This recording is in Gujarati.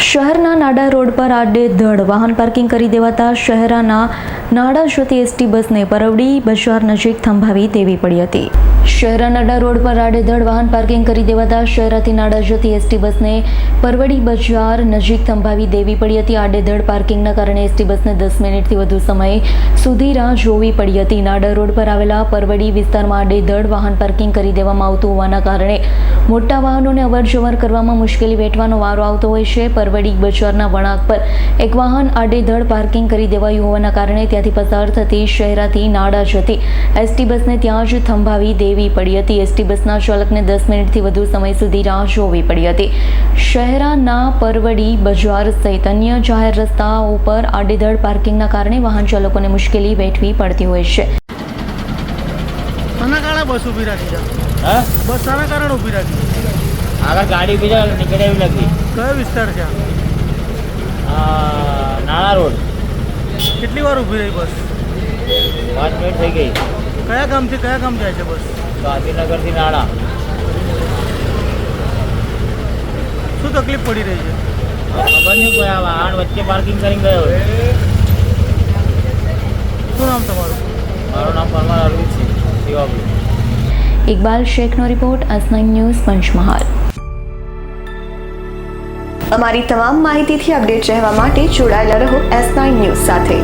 શહેરના નાડા રોડ પર આડેધડ વાહન પાર્કિંગ કરી દેવાતા શહેરના નાડા જતી એસટી બસને પરવડી બજાર નજીક થંભાવી દેવી પડી હતી. શહેરના નાડા રોડ પર આડેધડ વાહન પાર્કિંગ કરી દેવાતા શહેરાથી નાડા જતી એસટી બસને પરવડી બજાર નજીક થંભાવી દેવી પડી હતી. આડેધડ પાર્કિંગના કારણે એસટી બસને 10 મિનિટથી વધુ સમય સુધી રાહ જોવી પડી હતી. નાડા રોડ પર આવેલા પરવડી વિસ્તારમાં આડેધડ વાહન પાર્કિંગ કરી દેવામાં આવતું હોવાના કારણે મોટા વાહનોને અવરજવર કરવામાં મુશ્કેલી વેઠવાનો વારો આવતો હોય છે. પરવડી બજારના વળાંક પર એક વાહન આડેધડ પાર્કિંગ કરી દેવાયું હોવાના કારણે ત્યાંથી પસાર થતી શહેરાથી નાડા જતી એસટી બસને ત્યાં જ થંભાવી દેવી પડી હતી. એસટી બસના ચાલકને 10 મિનિટથી વધુ સમય સુધી રાહ જોવી પડી હતી. શહેરાના પરવડી બજાર સહિત અન્ય જાહેર રસ્તાઓ પર આડેધડ પાર્કિંગના કારણે વાહન ચાલકોને મુશ્કેલી વેઠવી પડતી હોય છે. બસ ઊભી રાખી છે. બસ શાના કારણે ઊભી રાખી? આગળ ગાડી ઊભી છે, નીકળે એવી લાગી. કયો વિસ્તાર છે? નાણા રોડ. કેટલી વાર ઊભી રહી બસ? 5 મિનિટ થઈ ગઈ. કયા ગામથી કયા ગામ જાય છે બસ? ગાંધીનગરથી નાણા. શું તકલીફ પડી રહી છે? ખબર નહીં, કોઈ આ વાહન વચ્ચે પાર્કિંગ કરીને ગયો હોય. શું નામ તમારું? મારું નામ પરમાર અરવિંદ છે, શિવાબુ. ઇકબાલ શેખનો રિપોર્ટ, S9 ન્યૂઝ, પંચમહાલ. અમારી તમામ માહિતીથી અપડેટ રહેવા માટે જોડાયેલા રહો S9 ન્યૂઝ સાથે.